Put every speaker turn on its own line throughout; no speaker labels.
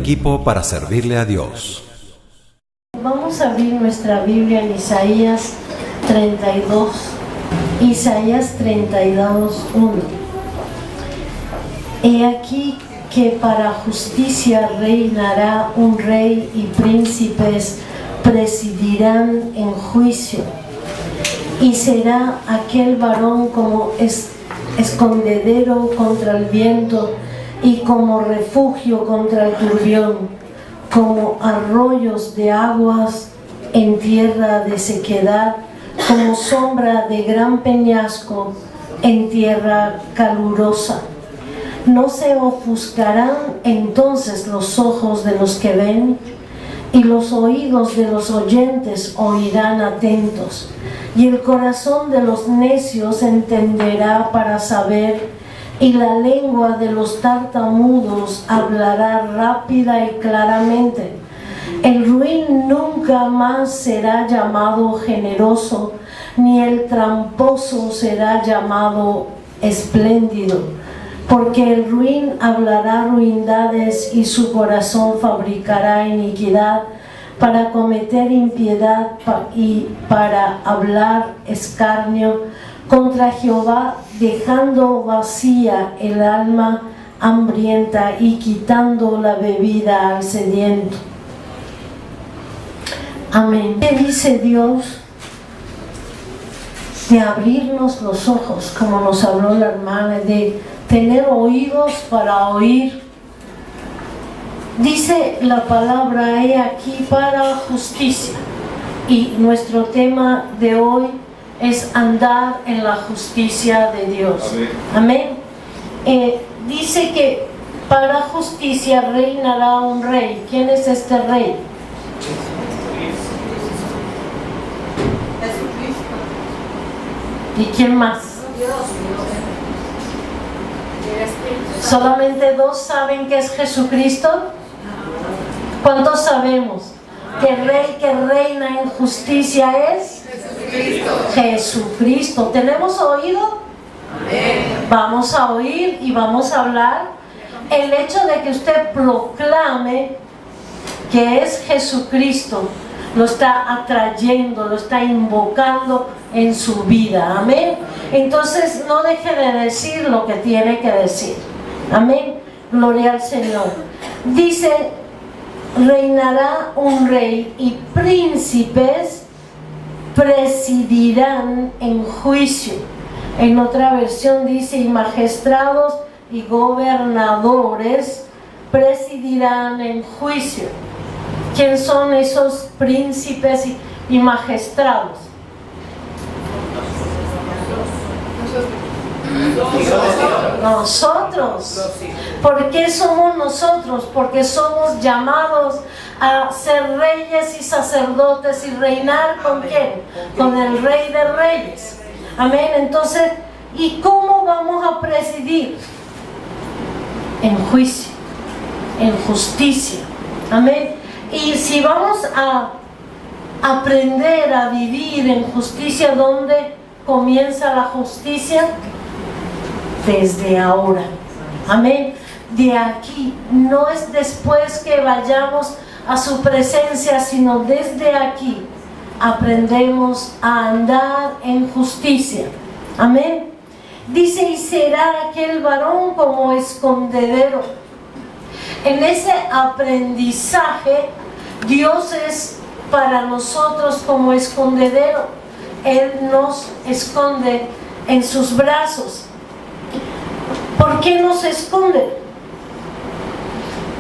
equipo para servirle a Dios.
Vamos a abrir nuestra Biblia en Isaías 32. Isaías 32, 1. He aquí que para justicia reinará un rey y príncipes presidirán en juicio. Y será aquel varón como escondedero contra el viento y como refugio contra el turbión, como arroyos de aguas en tierra de sequedad, como sombra de gran peñasco en tierra calurosa. No se ofuscarán entonces los ojos de los que ven, y los oídos de los oyentes oirán atentos, y el corazón de los necios entenderá para saber, y la lengua de los tartamudos hablará rápida y claramente. El ruin nunca más será llamado generoso, ni el tramposo será llamado espléndido, porque el ruin hablará ruindades y su corazón fabricará iniquidad para cometer impiedad y para hablar escarnio contra Jehová, dejando vacía el alma hambrienta y quitando la bebida al sediento. Amén. ¿Qué dice Dios de abrirnos los ojos, como nos habló la hermana, de tener oídos para oír? Dice la palabra, he aquí para justicia. Y nuestro tema de hoy es andar en la justicia de Dios. Amén. Dice que para justicia reinará un rey. ¿Quién es este rey? ¿Y quién más? ¿Solamente dos saben que es Jesucristo? ¿Cuántos sabemos que el rey que reina en justicia es Jesucristo? ¿Tenemos oído? Vamos a oír y vamos a hablar. El hecho de que usted proclame que es Jesucristo lo está atrayendo, lo está invocando en su vida. Amén. Entonces no deje de decir lo que tiene que decir. Amén. Gloria al Señor. Dice, reinará un rey y príncipes presidirán en juicio. En otra versión dice, y magistrados y gobernadores presidirán en juicio. ¿Quién son esos príncipes y magistrados? Nosotros. ¿Por qué somos nosotros? Porque somos llamados a ser reyes y sacerdotes y reinar ¿con quién? Con el Rey de Reyes. Amén. Entonces, ¿y cómo vamos a presidir? En juicio, en justicia. Amén. Y si vamos a aprender a vivir en justicia, ¿dónde comienza la justicia? Desde ahora. Amén. De aquí. No es después que vayamos a su presencia, sino desde aquí aprendemos a andar en justicia. Amén. Dice, y será aquel varón como escondedero. En ese aprendizaje, Dios es para nosotros como escondedero. Él nos esconde en sus brazos. ¿Por qué nos esconde?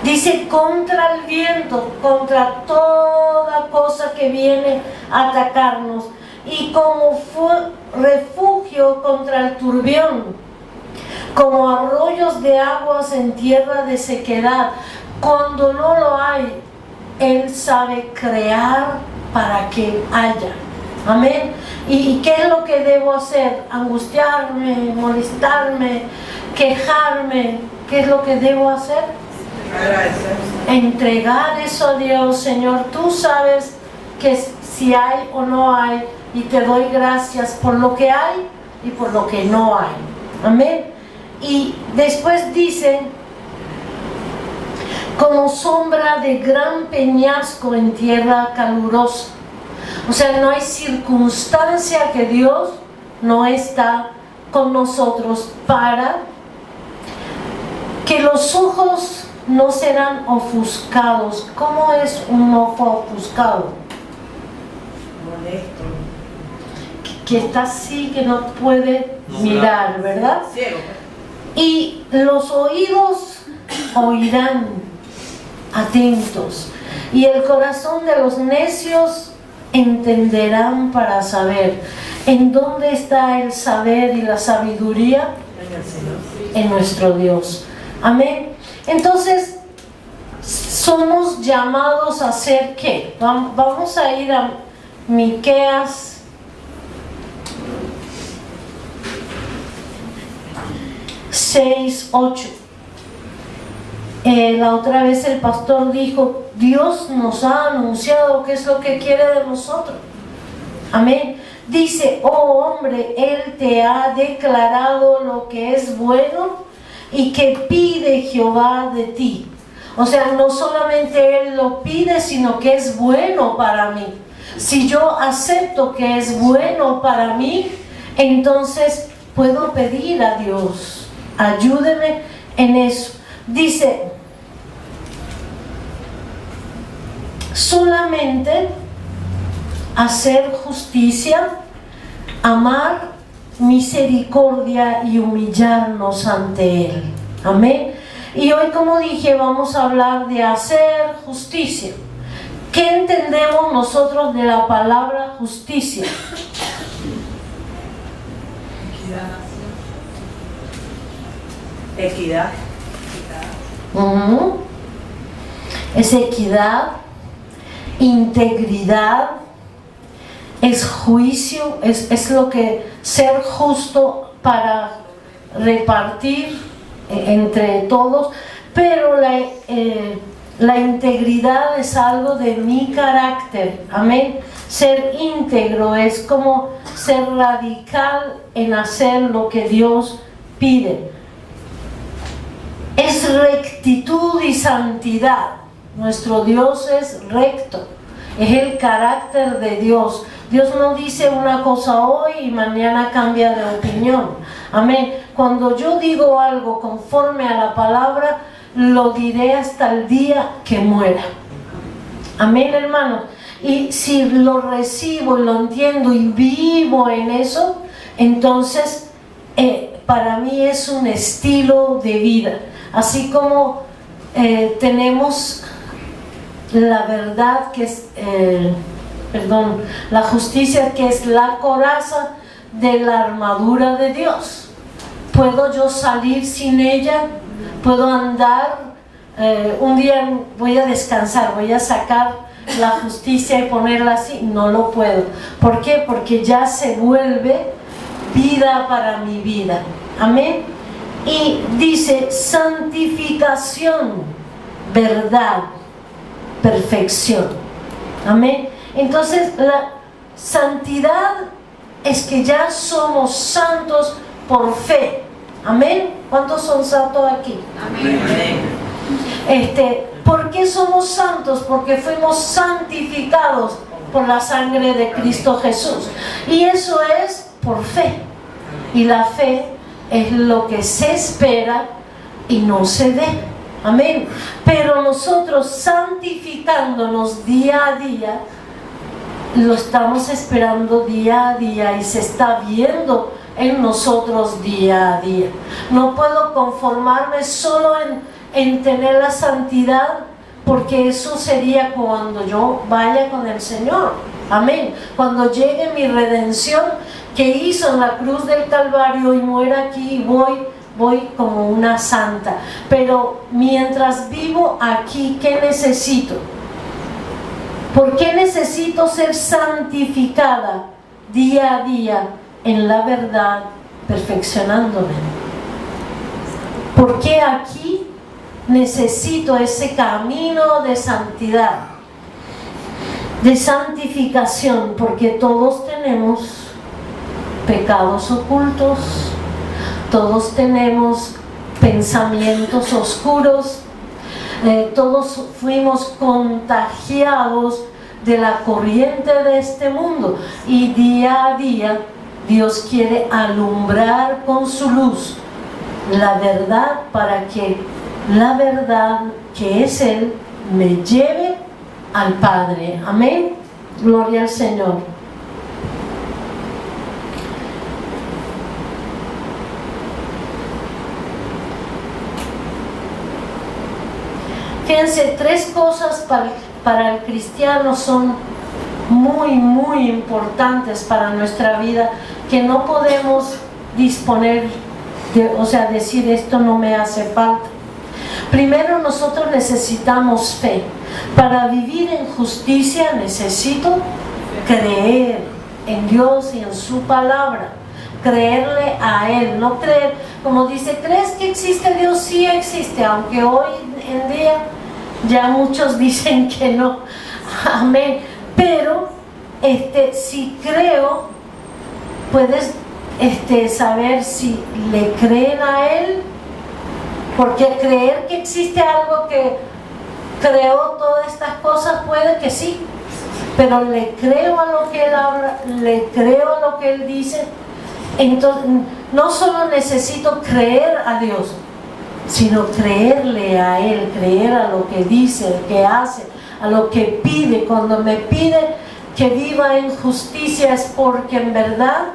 Dice, contra el viento, contra toda cosa que viene a atacarnos, y como refugio contra el turbión, como arroyos de aguas en tierra de sequedad. Cuando no lo hay, Él sabe crear para que haya. Amén. ¿Y qué es lo que debo hacer? Angustiarme, molestarme, quejarme. ¿Qué es lo que debo hacer? Entregar eso a Dios. Señor, tú sabes que si hay o no hay, y te doy gracias por lo que hay y por lo que no hay. Amén. Y después dice como sombra de gran peñasco en tierra calurosa. O sea, no hay circunstancia que Dios no está con nosotros para que los ojos no serán ofuscados. ¿Cómo es un ojo ofuscado?
Molesto.
Que está así, que no puede mirar, ¿verdad?
Ciego.
Y los oídos oirán atentos, y el corazón de los necios entenderán para saber. ¿En dónde está el saber y la sabiduría?
En el Señor.
En nuestro Dios. Amén. Entonces, somos llamados a hacer ¿qué? Vamos a ir a Miqueas 6:8. La otra vez el pastor dijo, Dios nos ha anunciado qué es lo que quiere de nosotros. Amén. Dice, oh hombre, Él te ha declarado lo que es bueno y que pide Jehová de ti. O sea, no solamente Él lo pide, sino que es bueno para mí. Si yo acepto que es bueno para mí, entonces puedo pedir a Dios, ayúdeme en eso. Dice, solamente hacer justicia, amar misericordia y humillarnos ante Él. Amén. Y hoy, como dije, vamos a hablar de hacer justicia. ¿Qué entendemos nosotros de la palabra justicia?
Equidad.
Es equidad, integridad, es juicio, es lo que ser justo para repartir entre todos, pero la integridad es algo de mi carácter. Amén. Ser íntegro es como ser radical en hacer lo que Dios pide. Es rectitud y santidad. Nuestro Dios es recto, es el carácter de Dios. Dios no dice una cosa hoy y mañana cambia de opinión. Amén. Cuando yo digo algo conforme a la palabra, lo diré hasta el día que muera. Amén, hermanos. Y si lo recibo, lo entiendo y vivo en eso, entonces para mí es un estilo de vida. Así como tenemos la verdad que es, la justicia que es la coraza de la armadura de Dios. ¿Puedo yo salir sin ella? ¿Puedo andar? Un día voy a descansar, voy a sacar la justicia y ponerla así. No lo puedo. ¿Por qué? Porque ya se vuelve vida para mi vida. Amén. Y dice santificación, verdad, perfección. Amén. Entonces la santidad es que ya somos santos por fe. Amén. ¿Cuántos son santos aquí?
Amén.
¿Por qué somos santos? Porque fuimos santificados por la sangre de Cristo Jesús. Y eso es por fe. Y la fe es lo que se espera y no se ve. Amén. Pero nosotros santificándonos día a día, lo estamos esperando día a día y se está viendo en nosotros día a día. No puedo conformarme solo en tener la santidad, porque eso sería cuando yo vaya con el Señor. Amén. Cuando llegue mi redención que hizo en la cruz del Calvario y muera aquí, voy como una santa. Pero mientras vivo aquí, ¿qué necesito? ¿Por qué necesito ser santificada día a día en la verdad, perfeccionándome? ¿Por qué aquí necesito ese camino de santidad, de santificación? Porque todos tenemos pecados ocultos, todos tenemos pensamientos oscuros, todos fuimos contagiados de la corriente de este mundo, y día a día Dios quiere alumbrar con su luz la verdad, para que la verdad, que es Él, me lleve al Padre. Amén. Gloria al Señor. Fíjense, tres cosas para el cristiano son muy importantes para nuestra vida, que no podemos disponer de, o sea, decir esto no me hace falta. Primero, nosotros necesitamos fe. Para vivir en justicia necesito creer en Dios y en su palabra, creerle a Él, no creer, como dice, ¿crees que existe Dios? Sí existe, aunque hoy en día ya muchos dicen que no. Amén. Pero si creo, puedes saber si le creen a Él, porque creer que existe algo que creó todas estas cosas, puede que sí, pero le creo a lo que Él habla, le creo a lo que Él dice. Entonces no solo necesito creer a Dios, sino creerle a Él, creer a lo que dice, que hace, a lo que pide. Cuando me pide que viva en justicia, es porque en verdad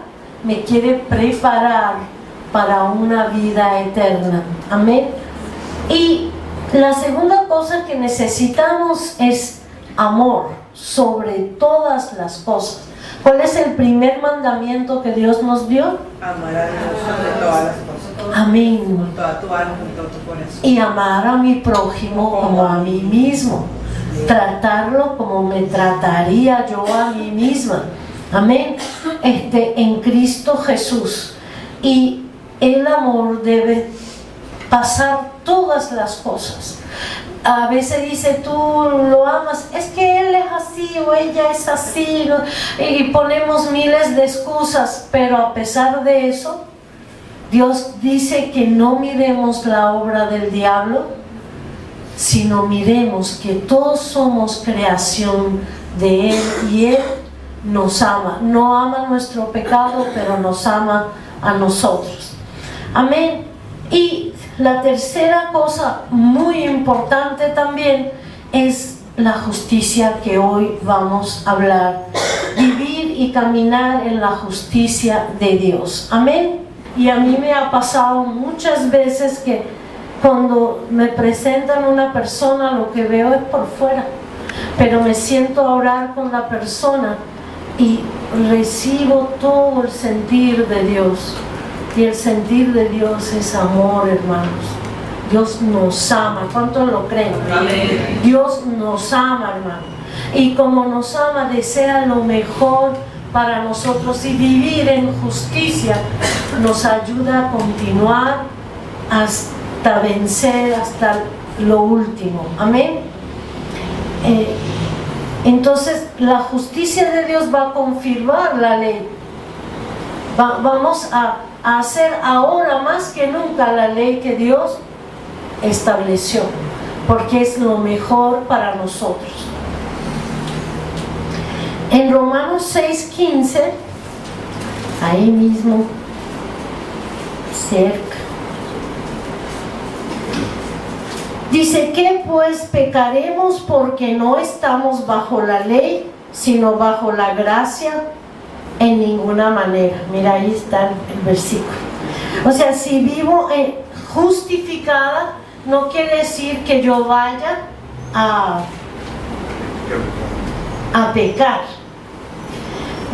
me quiere preparar para una vida eterna. Amén. Y la segunda cosa que necesitamos es amor sobre todas las cosas. ¿Cuál es el primer mandamiento que Dios nos dio?
Amar a Dios sobre todas las cosas.
Amén.
Con toda tu alma, con todo tu corazón.
Y amar a mi prójimo como a mí mismo. Tratarlo como me trataría yo a mí misma. Amén. En Cristo Jesús. Y el amor debe pasar todas las cosas. A veces dice, tú lo amas, es que él es así o ella es así, ¿no? Y ponemos miles de excusas, pero a pesar de eso, Dios dice que no miremos la obra del diablo, sino miremos que todos somos creación de Él, y Él nos ama. No ama nuestro pecado, pero nos ama a nosotros. Amén. Y la tercera cosa muy importante también es la justicia, que hoy vamos a hablar. Vivir y caminar en la justicia de Dios. Amén. Y a mí me ha pasado muchas veces que cuando me presentan una persona, lo que veo es por fuera, pero me siento a orar con la persona y recibo todo el sentir de Dios. Y el sentir de Dios es amor, hermanos. Dios nos ama. ¿Cuántos lo creen?
Amén.
Dios nos ama, hermano. Y como nos ama, desea lo mejor para nosotros. Y vivir en justicia nos ayuda a continuar hasta vencer, hasta lo último. Amén. Entonces, la justicia de Dios va a confirmar la ley. Vamos a hacer ahora más que nunca la ley que Dios estableció, porque es lo mejor para nosotros. En Romanos 6:15, ahí mismo, cerca, dice que pues pecaremos porque no estamos bajo la ley, sino bajo la gracia. En ninguna manera. Mira, ahí está el versículo. O sea, si vivo justificada, no quiere decir que yo vaya a pecar.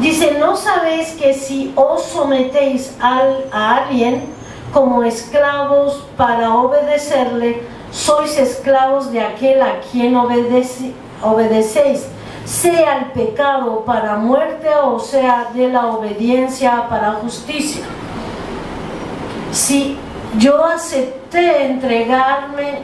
Dice, ¿no sabéis que si os sometéis a alguien como esclavos para obedecerle, sois esclavos de aquel a quien obedecéis? Sea el pecado para muerte o sea de la obediencia para justicia. Si yo acepté entregarme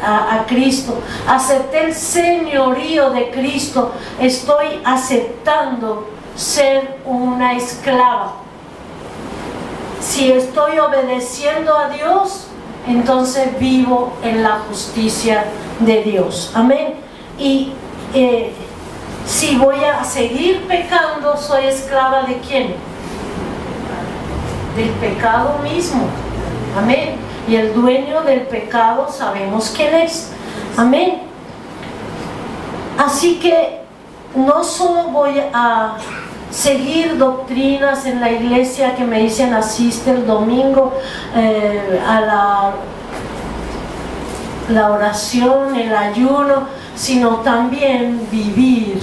a Cristo, acepté el señorío de Cristo, estoy aceptando ser una esclava. Si estoy obedeciendo a Dios, entonces vivo en la justicia de Dios. Amén. Y si voy a seguir pecando, ¿soy esclava de quién? Del pecado mismo. Amén. Y el dueño del pecado sabemos quién es. Amén. Así que no solo voy a seguir doctrinas en la iglesia que me dicen asiste el domingo a la oración, el ayuno, sino también vivir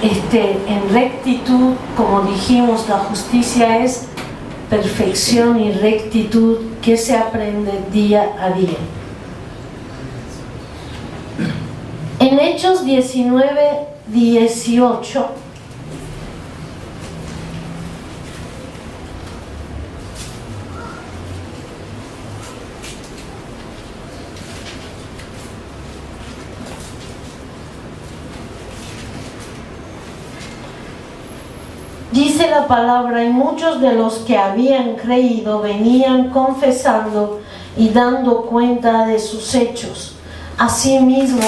en rectitud. Como dijimos, la justicia es perfección y rectitud que se aprende día a día. En Hechos 19:18 dice la palabra: y muchos de los que habían creído venían confesando y dando cuenta de sus hechos. Asimismo,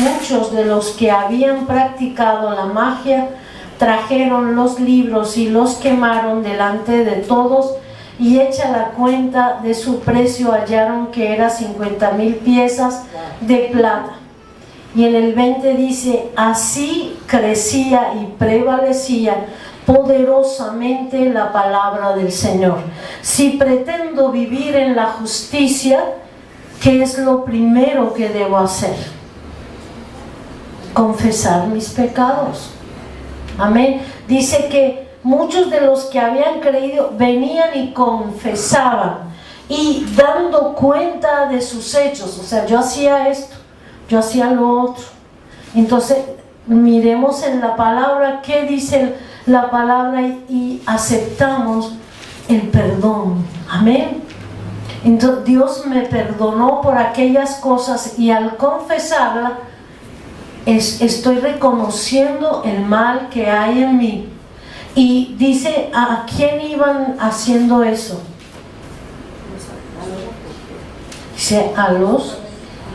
muchos de los que habían practicado la magia trajeron los libros y los quemaron delante de todos, y hecha la cuenta de su precio hallaron que era 50,000 piezas de plata. Y en el 20 dice: así crecía y prevalecía poderosamente la palabra del Señor. Si pretendo vivir en la justicia, ¿qué es lo primero que debo hacer? Confesar mis pecados. Amén. Dice que muchos de los que habían creído venían y confesaban y dando cuenta de sus hechos. O sea, yo hacía esto, yo hacía lo otro. Entonces, miremos en la palabra qué dice la palabra y aceptamos el perdón. Amén. Entonces Dios me perdonó por aquellas cosas, y al confesarla estoy reconociendo el mal que hay en mí. Y dice, ¿a quién iban haciendo eso? Dice, a los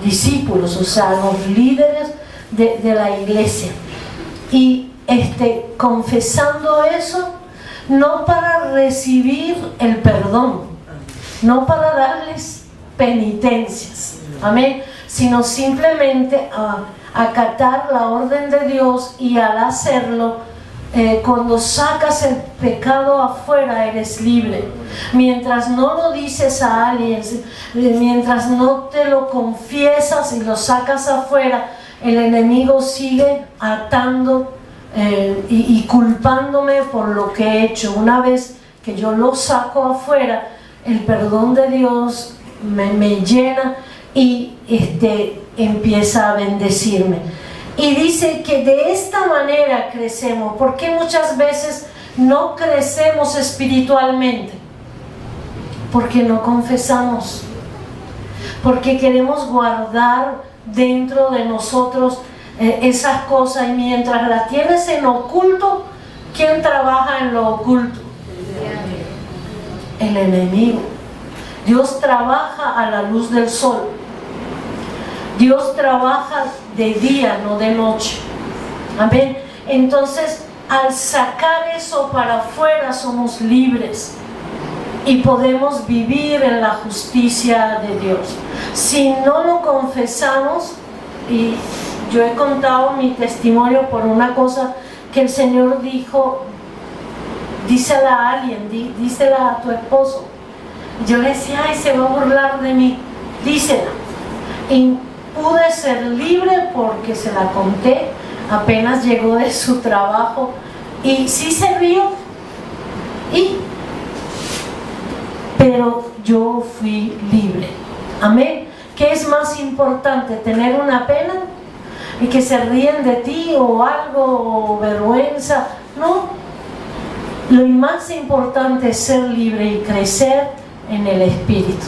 discípulos, o sea, a los líderes de la iglesia. Y confesando eso, no para recibir el perdón, no para darles penitencias, amén, sino simplemente a acatar la orden de Dios. Y al hacerlo, cuando sacas el pecado afuera, eres libre. Mientras no lo dices a alguien, mientras no te lo confiesas y lo sacas afuera, el enemigo sigue atando y culpándome por lo que he hecho. Una vez que yo lo saco afuera, el perdón de Dios me llena y empieza a bendecirme. Y dice que de esta manera crecemos. Porque muchas veces no crecemos espiritualmente, porque no confesamos, porque queremos guardar dentro de nosotros esas cosas. Y mientras las tienes en oculto, ¿quién trabaja en lo oculto? El enemigo. Dios trabaja a la luz del sol. Dios trabaja de día, no de noche. Amén. Entonces, al sacar eso para afuera, somos libres y podemos vivir en la justicia de Dios. Si no lo confesamos, y yo he contado mi testimonio por una cosa que el Señor dijo: dísela a alguien, dísela a tu esposo. Y yo le decía: ay, se va a burlar de mí, dísela. Y pude ser libre porque se la conté, apenas llegó de su trabajo, y sí se rió, pero yo fui libre. Amén. ¿Qué es más importante? ¿Tener una pena y que se ríen de ti o algo, o vergüenza? No. Lo más importante es ser libre y crecer en el Espíritu.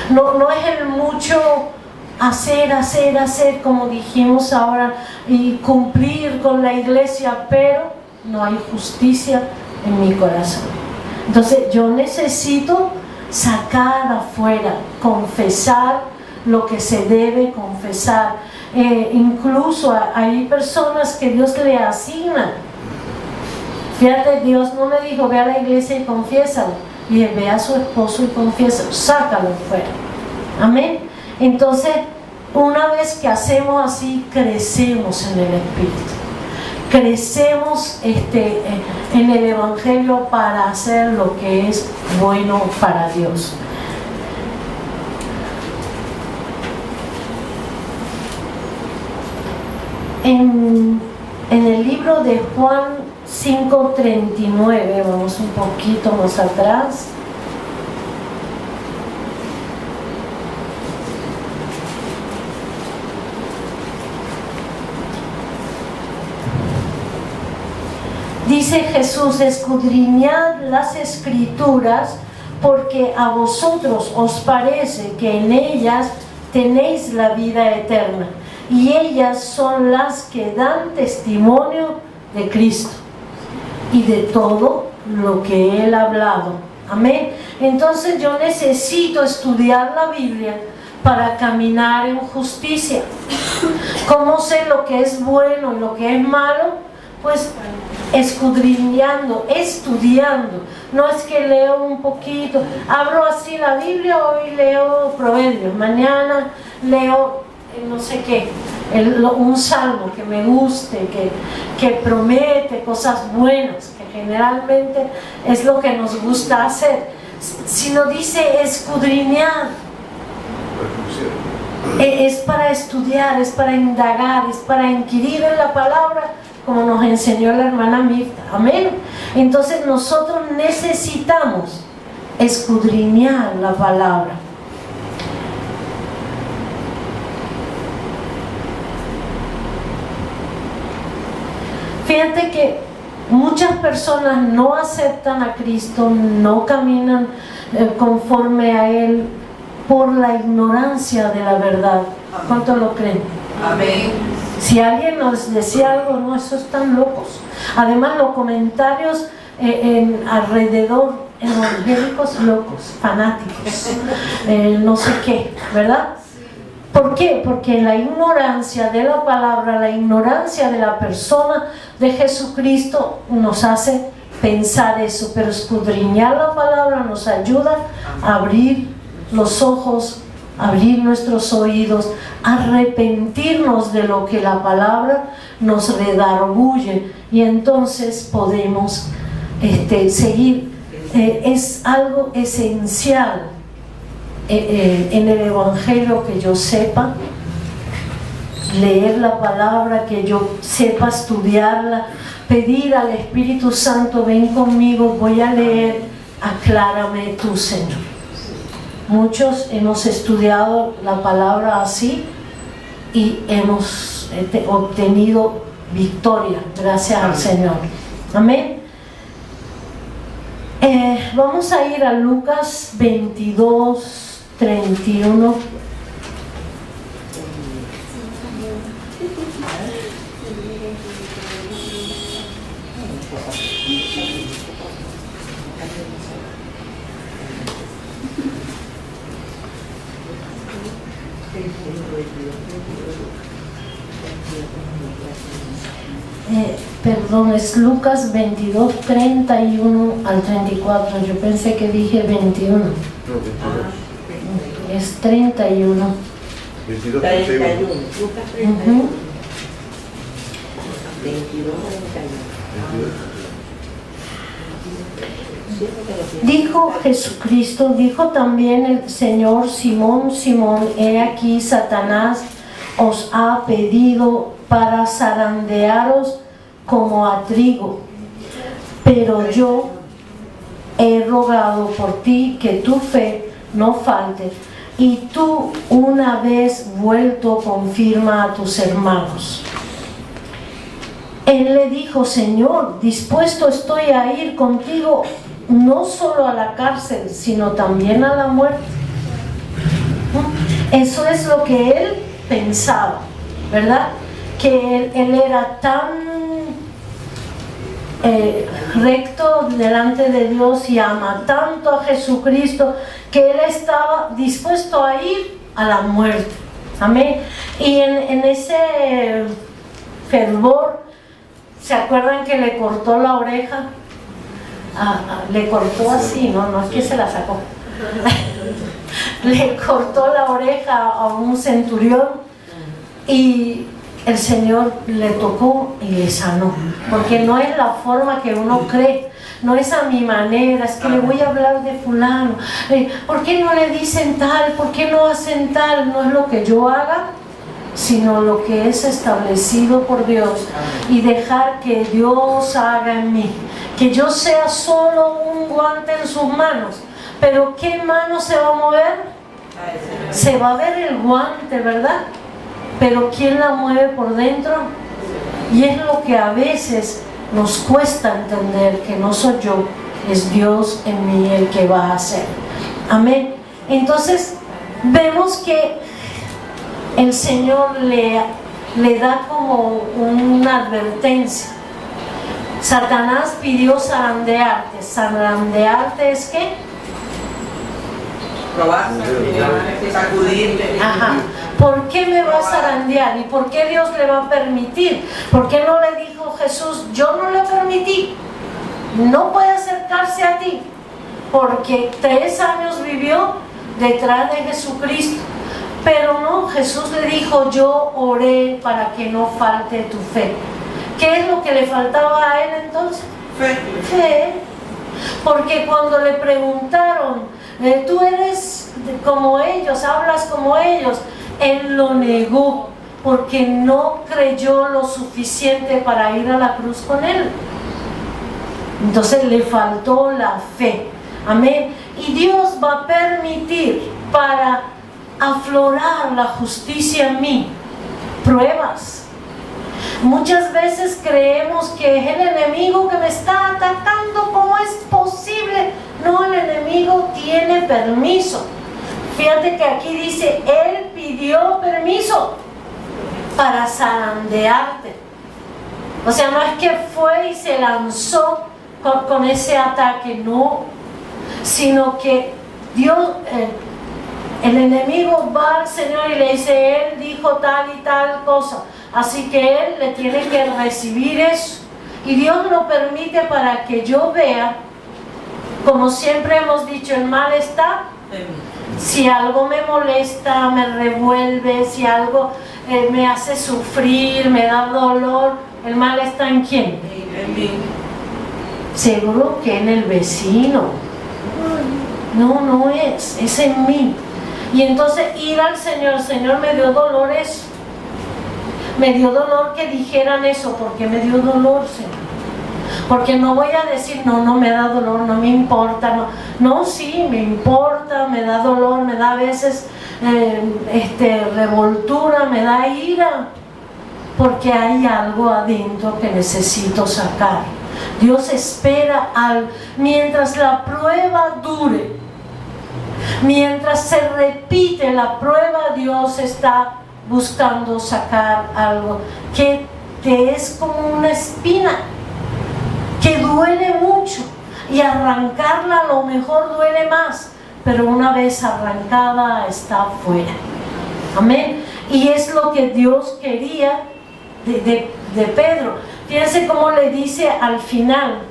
No es el mucho hacer, como dijimos ahora, y cumplir con la iglesia, pero no hay justicia en mi corazón. Entonces yo necesito sacar sacar afuera, confesar lo que se debe confesar. Incluso hay personas que Dios le asigna. Fíjate, Dios no me dijo ve a la iglesia y confiésalo, y ve a su esposo y confiésalo, sácalo fuera. Amén. Entonces, una vez que hacemos así, crecemos en el Espíritu, crecemos en el Evangelio para hacer lo que es bueno para Dios. En el libro de Juan 5:39, vamos un poquito más atrás. Dice Jesús: escudriñad las Escrituras, porque a vosotros os parece que en ellas tenéis la vida eterna, y ellas son las que dan testimonio de Cristo y de todo lo que Él ha hablado. Amén. Entonces yo necesito estudiar la Biblia para caminar en justicia. ¿Cómo sé lo que es bueno y lo que es malo? Pues escudriñando, estudiando. No es que leo un poquito, abro así la Biblia, hoy leo Proverbios, mañana leo no sé qué, un salmo que me guste, que promete cosas buenas, que generalmente es lo que nos gusta hacer. Sino dice escudriñar. Es para estudiar, es para indagar, es para inquirir en la palabra, como nos enseñó la hermana Mirta. Amén. Entonces nosotros necesitamos escudriñar la palabra. Fíjate que muchas personas no aceptan a Cristo, no caminan conforme a Él por la ignorancia de la verdad. ¿Cuánto lo creen?
Amén.
Si alguien nos decía algo, no, esos están locos. Además, los comentarios alrededor, evangélicos locos, fanáticos, no sé qué, ¿verdad? ¿Por qué? Porque la ignorancia de la palabra, la ignorancia de la persona de Jesucristo nos hace pensar eso, pero escudriñar la palabra nos ayuda a abrir los ojos, abrir nuestros oídos, arrepentirnos de lo que la palabra nos redarguye, y entonces podemos seguir. Es algo esencial en el Evangelio que yo sepa leer la palabra, que yo sepa estudiarla, pedir al Espíritu Santo: ven conmigo, voy a leer, aclárame tú, Señor. Muchos hemos estudiado la palabra así y hemos obtenido victoria, gracias al Señor. Amén. Vamos a ir a Lucas 22:31. Perdón, es Lucas 22:31 al 34. Yo pensé que dije 21.
No, 22.
Es 31.
22,
31. Lucas 31. 22, 31.
Dijo Jesucristo, dijo también el Señor: Simón, Simón, he aquí Satanás os ha pedido para zarandearos como a trigo, pero yo he rogado por ti que tu fe no falte, y tú, una vez vuelto, confirma a tus hermanos. Él le dijo: Señor, dispuesto estoy a ir contigo, no solo a la cárcel, sino también a la muerte. Eso es lo que él pensaba, ¿verdad? Que él era tan recto delante de Dios y ama tanto a Jesucristo que él estaba dispuesto a ir a la muerte. Amén. Y en ese fervor, ¿se acuerdan que le cortó la oreja? Le cortó así, no es que se la sacó. Le cortó la oreja a un centurión y el Señor le tocó y le sanó, porque no es la forma que uno cree, no es a mi manera, es que le voy a hablar de fulano, ¿por qué no le dicen tal? ¿Por qué no hacen tal? No es lo que yo haga, sino lo que es establecido por Dios, y dejar que Dios haga en mí, que yo sea solo un guante en sus manos. Pero ¿qué mano se va a mover? Se va a ver el guante, ¿verdad? Pero ¿quién la mueve por dentro? Y es lo que a veces nos cuesta entender, que no soy yo, es Dios en mí el que va a hacer. Amén. Entonces vemos que el Señor le da como una advertencia. Satanás pidió zarandearte. ¿Zarandearte es qué?
Probar, sacudirte.
Ajá. ¿Por qué me va a zarandear? ¿Y por qué Dios le va a permitir? ¿Por qué no le dijo Jesús, yo no le permití? No puede acercarse a ti. Porque 3 años vivió detrás de Jesucristo. Pero no, Jesús le dijo, yo oré para que no falte tu fe. ¿Qué es lo que le faltaba a él entonces? Fe. Porque cuando le preguntaron, tú eres como ellos, hablas como ellos, él lo negó porque no creyó lo suficiente para ir a la cruz con él. Entonces le faltó la fe. Amén. Y Dios va a permitir, para aflorar la justicia en mí, pruebas. Muchas veces creemos que es el enemigo que me está atacando. ¿Cómo es posible? No, el enemigo tiene permiso. Fíjate que aquí dice, él pidió permiso para zarandearte. O sea, no es que fue y se lanzó con ese ataque, no, sino que Dios, el enemigo va al Señor y le dice, él dijo tal y tal cosa, así que él le tiene que recibir eso, y Dios lo permite para que yo vea, como siempre hemos dicho, el mal está. Si algo me molesta, me revuelve, si algo me hace sufrir, me da dolor, ¿el mal está en quién?
En mí.
Seguro que en el vecino. No es en mí. Y entonces ir al Señor, Señor, me dio dolor eso. Me dio dolor que dijeran eso. ¿Por qué me dio dolor, Señor? Porque no voy a decir, no me da dolor, no me importa. No, sí, me importa, me da dolor, me da a veces revoltura, me da ira. Porque hay algo adentro que necesito sacar. Dios espera mientras la prueba dure, mientras se repite la prueba, Dios está buscando sacar algo que es como una espina, que duele mucho, y arrancarla a lo mejor duele más, pero una vez arrancada está fuera. Amén. Y es lo que Dios quería de Pedro. Fíjense cómo le dice al final.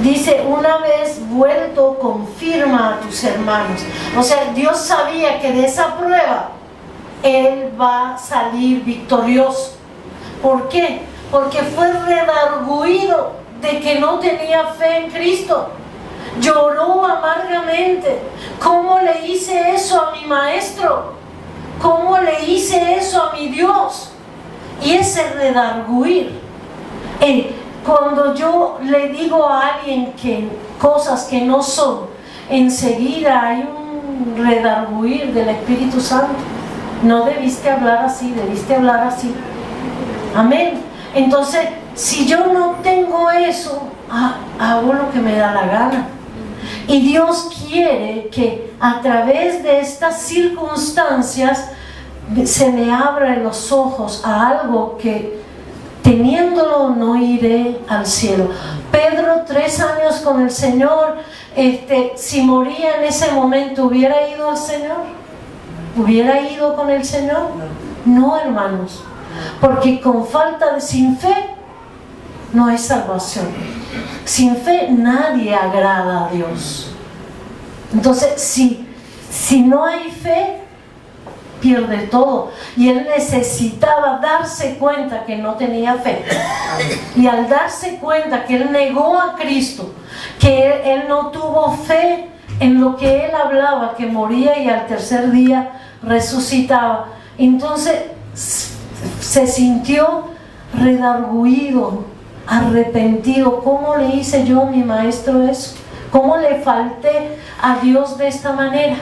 Dice, una vez vuelto, confirma a tus hermanos. O sea, Dios sabía que de esa prueba él va a salir victorioso. ¿Por qué? Porque fue redarguido de que no tenía fe en Cristo. Lloró amargamente. ¿Cómo le hice eso a mi maestro? ¿Cómo le hice eso a mi Dios? Y ese redarguir. Cuando yo le digo a alguien que cosas que no son, enseguida hay un redarguir del Espíritu Santo. No debiste hablar así, debiste hablar así. Amén. Entonces, si yo no tengo eso, hago lo que me da la gana. Y Dios quiere que a través de estas circunstancias se me abran los ojos a algo que teniéndolo no iré al cielo. Pedro, 3 años con el Señor, si moría en ese momento, ¿hubiera ido al Señor? ¿Hubiera ido con el Señor? No, hermanos, porque sin fe no hay salvación. Sin fe nadie agrada a Dios. Entonces, si no hay fe, pierde todo. Y él necesitaba darse cuenta que no tenía fe. Y al darse cuenta que él negó a Cristo, que él no tuvo fe en lo que él hablaba, que moría y al tercer día resucitaba, entonces se sintió redarguido, arrepentido. ¿Cómo le hice yo a mi maestro eso? ¿Cómo le falté a Dios de esta manera?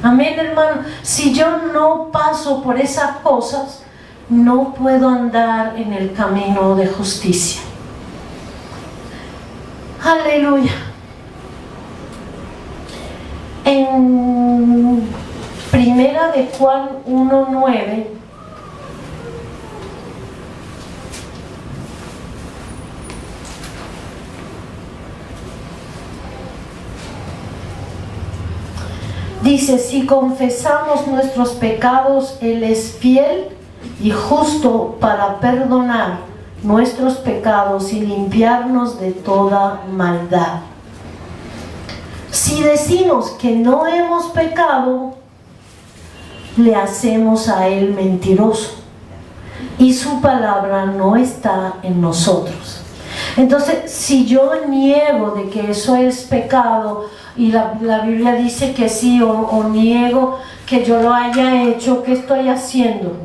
Amén, hermano. Si yo no paso por esas cosas, no puedo andar en el camino de justicia. Aleluya. En Primera de Juan 1:9 dice: si confesamos nuestros pecados, Él es fiel y justo para perdonar nuestros pecados y limpiarnos de toda maldad. Si decimos que no hemos pecado, le hacemos a Él mentiroso y su palabra no está en nosotros. Entonces, si yo niego de que eso es pecado, y la Biblia dice que sí, o niego que yo lo haya hecho, ¿qué estoy haciendo?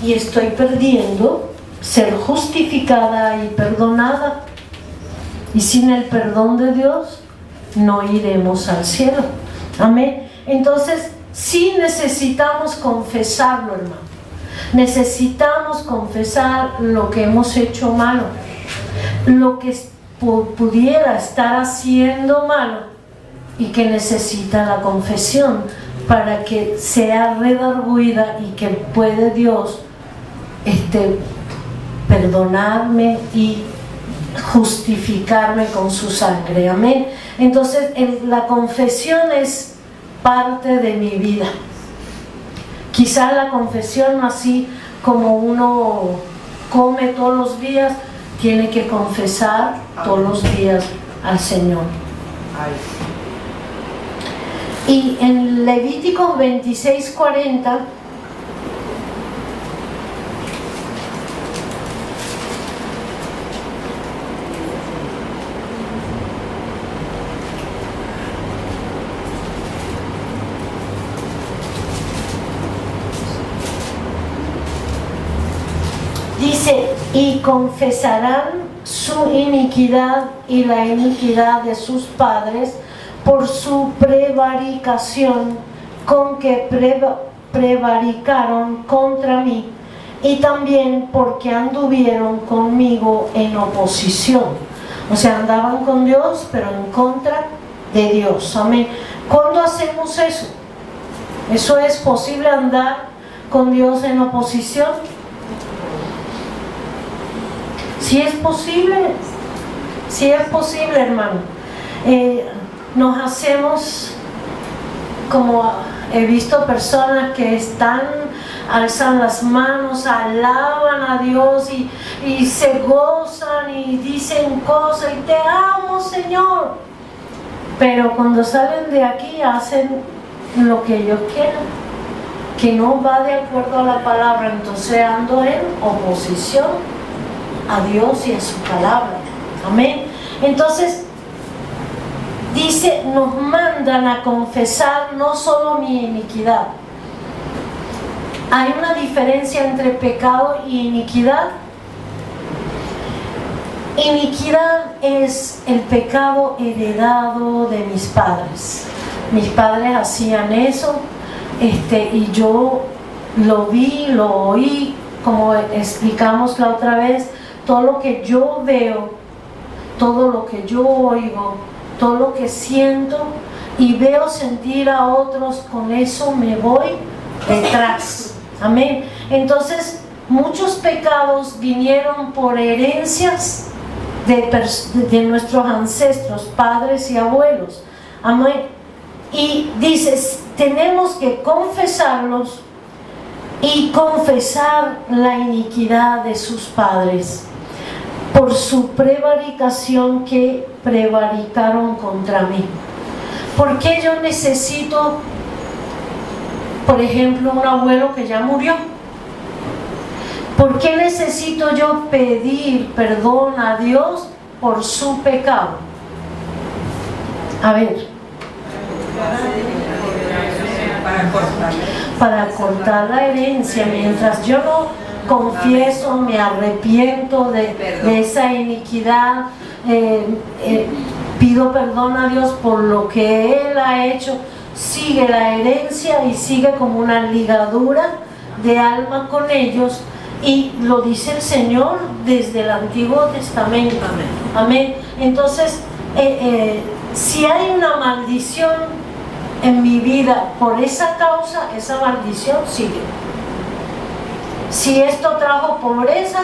Y estoy perdiendo ser justificada y perdonada. Y sin el perdón de Dios no iremos al cielo. Amén. Entonces, sí necesitamos confesarlo, hermano. Necesitamos confesar lo que hemos hecho malo, lo que pudiera estar haciendo malo y que necesita la confesión para que sea redarguida y que puede Dios perdonarme y justificarme con su sangre. Amén. Entonces la confesión es parte de mi vida. Quizá la confesión, así como uno come todos los días, tiene que confesar todos los días al Señor. Y en Levíticos 26:40 dice: y confesarán su iniquidad y la iniquidad de sus padres por su prevaricación con que prevaricaron contra mí, y también porque anduvieron conmigo en oposición. O sea, andaban con Dios, pero en contra de Dios. Amén. ¿Cuándo hacemos eso? ¿Eso es posible, andar con Dios en oposición? Si es posible, hermano. Nos hacemos, como he visto personas que alzan las manos, alaban a Dios y se gozan y dicen cosas y te amo, Señor. Pero cuando salen de aquí hacen lo que ellos quieran, que no va de acuerdo a la palabra. Entonces ando en oposición a Dios y a su palabra. Amén. Entonces dice, nos mandan a confesar no solo mi iniquidad. Hay una diferencia entre pecado y iniquidad. Iniquidad es el pecado heredado de mis padres. Mis padres hacían eso, y yo lo vi, lo oí, como explicamos la otra vez. Todo lo que yo veo, todo lo que yo oigo, todo lo que siento y veo sentir a otros, con eso me voy detrás. Amén. Entonces, muchos pecados vinieron por herencias de nuestros ancestros, padres y abuelos. Amén. Y dices, tenemos que confesarlos y confesar la iniquidad de sus padres por su prevaricación que prevaricaron contra mí. ¿Por qué yo necesito, por ejemplo, un abuelo que ya murió? ¿Por qué necesito yo pedir perdón a Dios por su pecado? A ver. Para cortar la herencia. Mientras yo no confieso, me arrepiento de esa iniquidad, pido perdón a Dios por lo que Él ha hecho, sigue la herencia y sigue como una ligadura de alma con ellos. Y lo dice el Señor desde el Antiguo Testamento. Amén. Entonces, si hay una maldición en mi vida por esa causa, esa maldición sigue. Si esto trajo pobreza,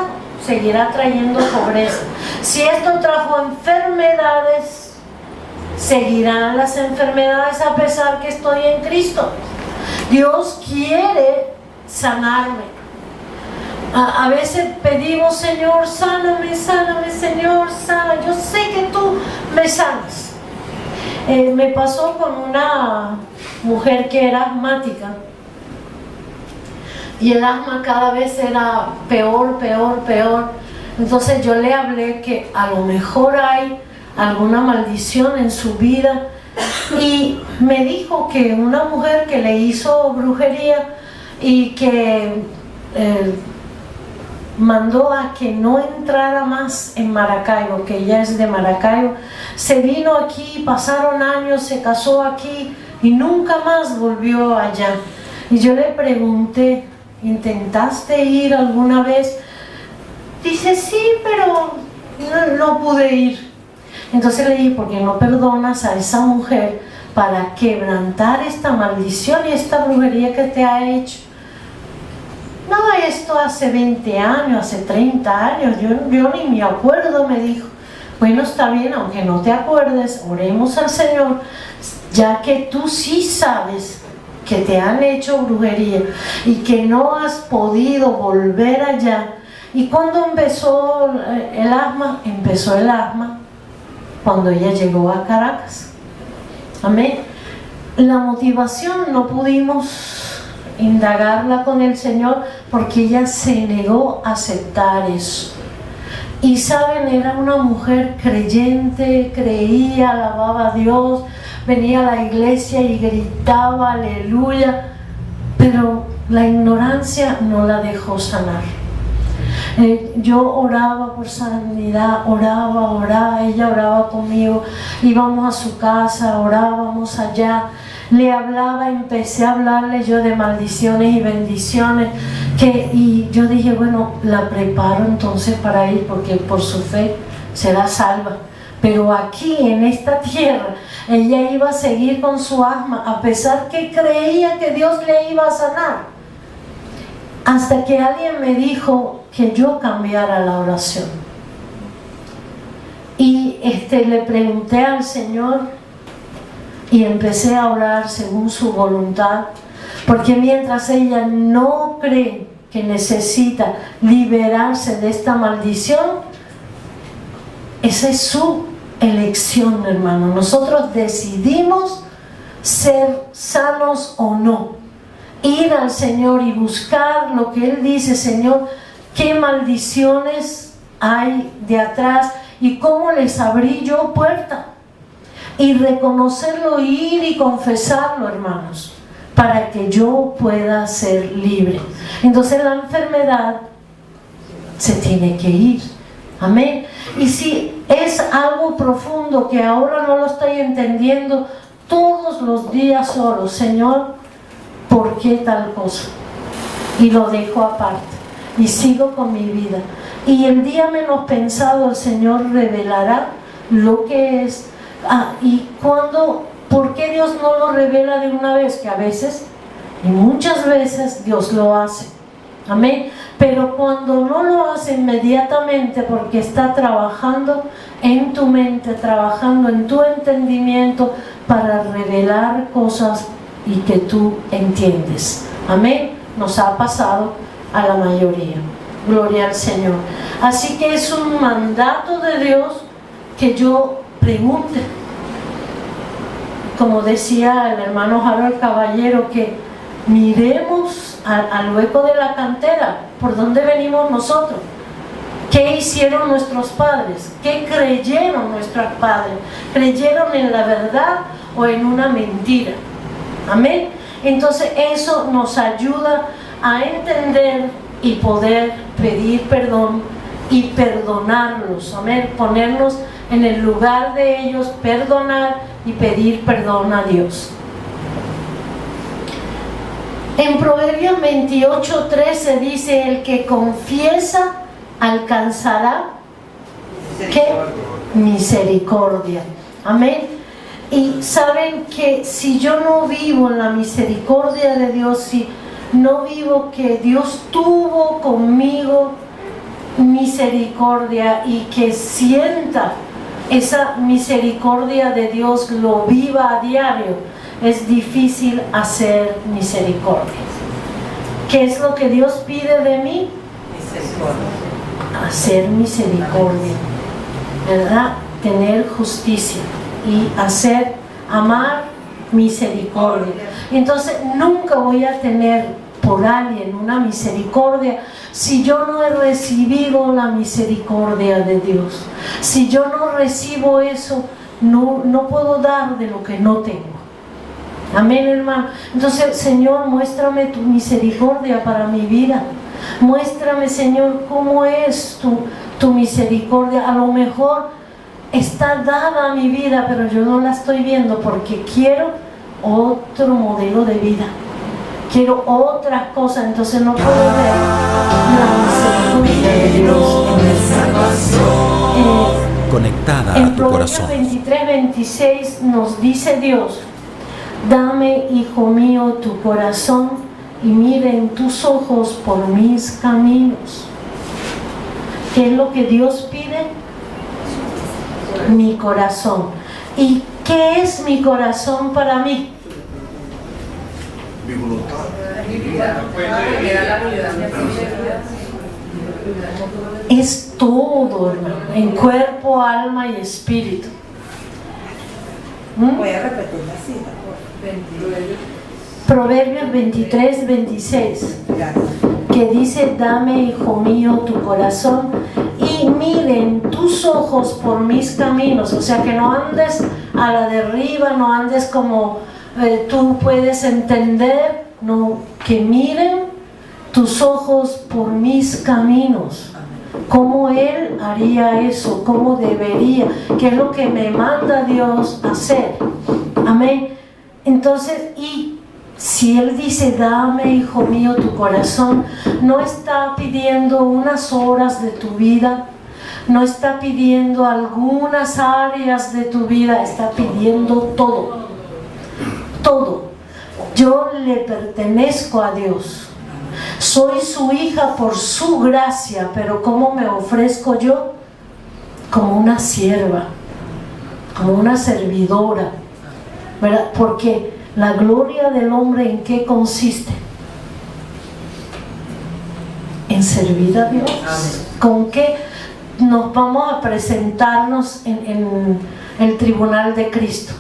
seguirá trayendo pobreza. Si esto trajo enfermedades, seguirán las enfermedades a pesar que estoy en Cristo. Dios quiere sanarme. A veces pedimos, Señor, sáname, sáname, Señor, sana. Yo sé que tú me sanas. Me pasó con una mujer que era asmática y el asma cada vez era peor, peor, peor. Entonces yo le hablé que a lo mejor hay alguna maldición en su vida y me dijo que una mujer que le hizo brujería y que mandó a que no entrara más en Maracaibo, que ella es de Maracaibo, se vino aquí, pasaron años, se casó aquí y nunca más volvió allá. Y yo le pregunté, ¿intentaste ir alguna vez? Dice, sí, pero no pude ir. Entonces le dije, ¿por qué no perdonas a esa mujer para quebrantar esta maldición y esta brujería que te ha hecho? No, esto hace 20 años, hace 30 años, yo ni me acuerdo, me dijo. Bueno, está bien, aunque no te acuerdes, oremos al Señor, ya que tú sí sabes que te han hecho brujería y que no has podido volver allá. ¿Y cuándo empezó el asma? Empezó el asma cuando ella llegó a Caracas. Amén. La motivación no pudimos indagarla con el Señor porque ella se negó a aceptar eso. Y saben, era una mujer creyente, creía, alababa a Dios, venía a la iglesia y gritaba aleluya, pero la ignorancia no la dejó sanar. Yo oraba por sanidad, oraba, ella oraba conmigo, íbamos a su casa, orábamos allá, le hablaba, empecé a hablarle yo de maldiciones y bendiciones, y yo dije, bueno, la preparo entonces para ir, porque por su fe será salva. Pero aquí en esta tierra ella iba a seguir con su asma, a pesar que creía que Dios le iba a sanar. Hasta que alguien me dijo que yo cambiara la oración. Y le pregunté al Señor y empecé a orar según su voluntad, porque mientras ella no cree que necesita liberarse de esta maldición, esa es su elección, hermano. Nosotros decidimos ser sanos o no, ir al Señor y buscar lo que Él dice. Señor, ¿qué maldiciones hay de atrás y cómo les abrí yo puerta? Y reconocerlo, ir y confesarlo, hermanos, para que yo pueda ser libre. Entonces la enfermedad se tiene que ir. Amén. Y si es algo profundo que ahora no lo estoy entendiendo, todos los días oro, Señor, ¿por qué tal cosa? Y lo dejo aparte y sigo con mi vida. Y el día menos pensado el Señor revelará lo que es. Y cuando, ¿por qué Dios no lo revela de una vez? Que a veces, y muchas veces, Dios lo hace. Amén. Pero cuando no lo hace inmediatamente, porque está trabajando en tu mente, trabajando en tu entendimiento para revelar cosas y que tú entiendes. Amén. Nos ha pasado a la mayoría. Gloria al Señor. Así que es un mandato de Dios que yo pregunte. Como decía el hermano Harold Caballero, que miremos al hueco de la cantera, por dónde venimos nosotros, qué hicieron nuestros padres, qué creyeron nuestros padres, creyeron en la verdad o en una mentira. Amén. Entonces eso nos ayuda a entender y poder pedir perdón y perdonarlos. Amén. Ponernos en el lugar de ellos, perdonar y pedir perdón a Dios. En Proverbios 28:13 dice: el que confiesa alcanzará ¿qué? Misericordia. Amén. Y saben que si yo no vivo en la misericordia de Dios, si no vivo que Dios tuvo conmigo misericordia y que sienta esa misericordia de Dios, lo viva a diario, es difícil hacer misericordia. ¿Qué es lo que Dios pide de mí? Misericordia. Hacer misericordia, ¿verdad? Tener justicia y amar misericordia. Entonces nunca voy a tener por alguien una misericordia si yo no he recibido la misericordia de Dios. Si yo no recibo eso, no puedo dar de lo que no tengo. Amén, hermano. Entonces, Señor, muéstrame tu misericordia para mi vida. Muéstrame, Señor, cómo es tu misericordia. A lo mejor está dada a mi vida, pero yo no la estoy viendo porque quiero otro modelo de vida. Quiero otras cosas, entonces no puedo ver la misericordia de Dios
conectada
en
a tu corazón.
En Proverbios 23:26 nos dice Dios: dame, hijo mío, tu corazón y miren tus ojos por mis caminos. ¿Qué es lo que Dios pide? Mi corazón. ¿Y qué es mi corazón para mí?
Mi voluntad.
Es todo, hermano, en cuerpo, alma y espíritu.
Voy a repetir la cita.
Proverbios 23:26, que dice: dame, hijo mío, tu corazón y miren tus ojos por mis caminos. O sea, que no andes a la deriva, no andes como tú puedes entender, no, que miren tus ojos por mis caminos. ¿Cómo Él haría eso? ¿Cómo debería? ¿Qué es lo que me manda Dios hacer? Amén. Entonces, y si Él dice: dame, hijo mío, tu corazón, no está pidiendo unas horas de tu vida, no está pidiendo algunas áreas de tu vida, está pidiendo todo. Todo. Yo le pertenezco a Dios. Soy su hija por su gracia, pero ¿cómo me ofrezco yo? Como una sierva, como una servidora, ¿verdad? Porque la gloria del hombre, ¿en qué consiste? En servir a Dios. ¿Con qué nos vamos a presentarnos en el tribunal de Cristo?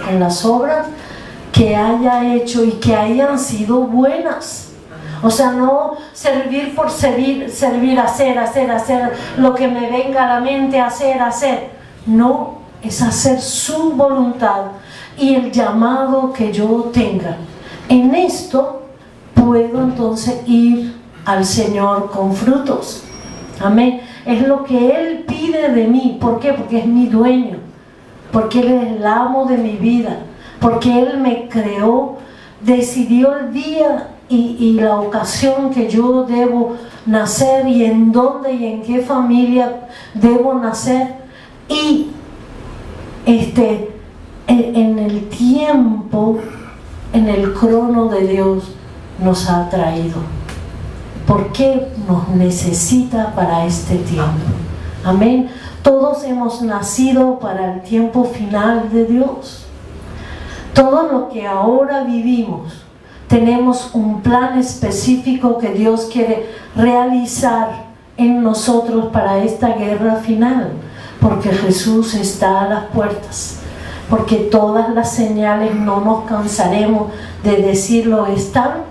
En las obras que haya hecho y que hayan sido buenas. O sea, no servir por servir, hacer lo que me venga a la mente, hacer. No, es hacer su voluntad y el llamado que yo tenga. En esto puedo entonces ir al Señor con frutos. Amén. Es lo que Él pide de mí. ¿Por qué? Porque es mi dueño. Porque Él es el amo de mi vida. Porque Él me creó, decidió el día y la ocasión que yo debo nacer y en dónde y en qué familia debo nacer. Y en el tiempo, en el crono de Dios nos ha traído. por qué nos necesita para este tiempo. Amén. Todos hemos nacido para el tiempo final de Dios. Todo lo que ahora vivimos, tenemos un plan específico que Dios quiere realizar en nosotros para esta guerra final, porque Jesús está a las puertas, porque todas las señales, no nos cansaremos de decirlo, están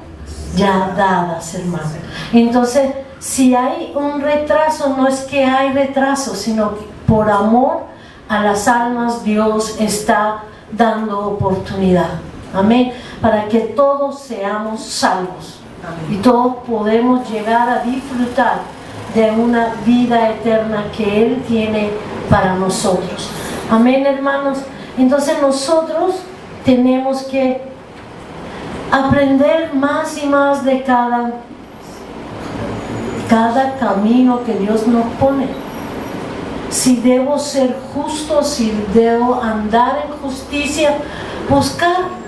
ya dadas, hermano. Entonces, si hay un retraso, no es que hay retraso, sino que por amor a las almas Dios está dando oportunidad. Amén. Para que todos seamos salvos. Amén. Y todos podemos llegar a disfrutar de una vida eterna que Él tiene para nosotros. Amén, hermanos. Entonces nosotros tenemos que aprender más y más de cada camino que Dios nos pone. Si debo ser justo, si debo andar en justicia, buscar.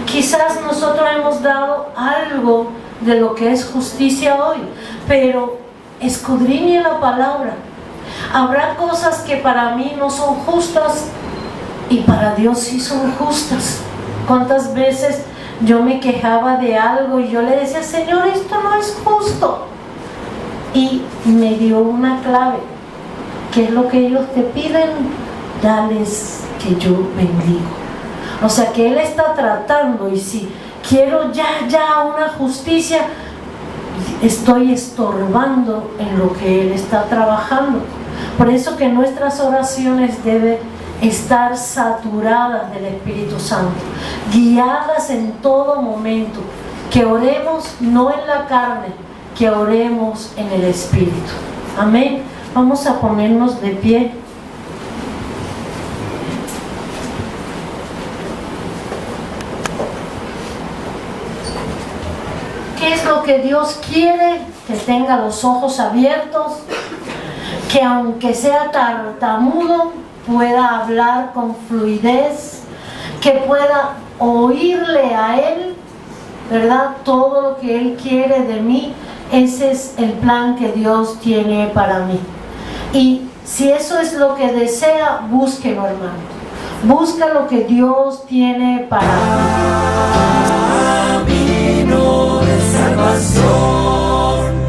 Quizás nosotros hemos dado algo de lo que es justicia hoy, pero escudriñe la palabra. Habrá cosas que para mí no son justas y para Dios sí son justas. ¿Cuántas veces yo me quejaba de algo y yo le decía, Señor, esto no es justo? Y me dio una clave. ¿Qué es lo que ellos te piden? Dales que yo bendigo. O sea que Él está tratando, y si quiero ya una justicia, estoy estorbando en lo que Él está trabajando. Por eso que nuestras oraciones deben estar saturadas del Espíritu Santo, guiadas en todo momento, que oremos no en la carne, que oremos en el Espíritu. Amén. Vamos a ponernos de pie. ¿Qué es lo que Dios quiere? Que tenga los ojos abiertos, que aunque sea tartamudo, pueda hablar con fluidez, que pueda oírle a Él, ¿verdad? Todo lo que Él quiere de mí, ese es el plan que Dios tiene para mí. Y si eso es lo que desea, búsquelo, hermano. Busca lo que Dios tiene para mí.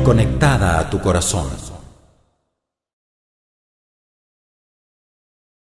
Conectada a tu corazón.